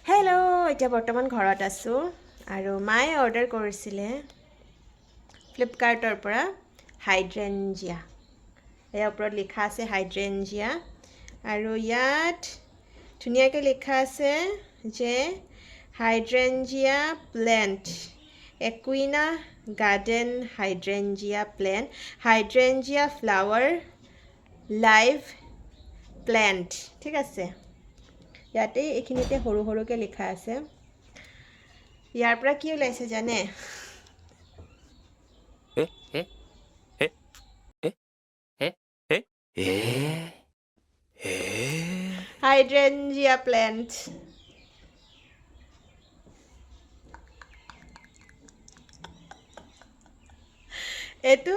Hello' এতিয়া বৰ্তমান ঘৰত আছোঁ আৰু মায়ে অৰ্ডাৰ কৰিছিলে ফ্লিপকাৰ্টৰ পৰা হাইড্ৰেঞ্জিয়া। ইয়াৰ ওপৰত লিখা আছে হাইড্ৰেঞ্জিয়া আৰু ইয়াত ধুনীয়াকৈ লিখা আছে যে হাইড্ৰেঞ্জিয়া প্লেণ্ট একুইনা garden hydrangea plant hydrangea flower live plant. ঠিক আছে, ইয়াতে এইখিনিতে সৰু সৰুকৈ লিখা আছে। ইয়াৰ পৰা কি ওলাইছে জানে? হাইড্ৰেঞ্জিয়া প্লেণ্ট। এইটো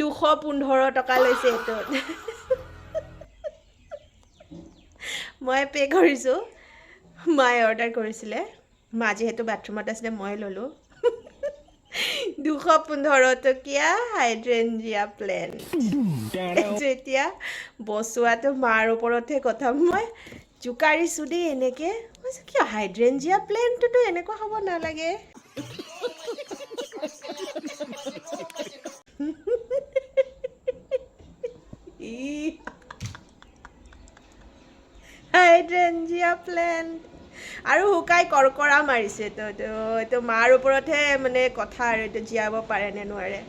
215 টকা লৈছে এইটোত। মই পে' কৰিছোঁ, মায়ে অৰ্ডাৰ কৰিছিলে। মা যিহেতু বাথৰুমত আছিলে মই ল'লোঁ। 215 টকীয়া হাইড্ৰেঞ্জিয়া প্লেণ্ট। এইটো এতিয়া বচোৱাটো মাৰ ওপৰতহে কথা। মই জোকাৰিছোঁ দেই এনেকৈ। মই কিয় হাইড্ৰেঞ্জিয়া প্লেণ্টটোতো এনেকুৱা হ'ব নালাগে। হাইড্ৰেঞ্জিয়া প্লেণ্ট আৰু শুকাই কৰকৰা মাৰিছে। এইটো মাৰ ওপৰতহে মানে কথা আৰু এইটো জীয়াব পাৰে নে নোৱাৰে।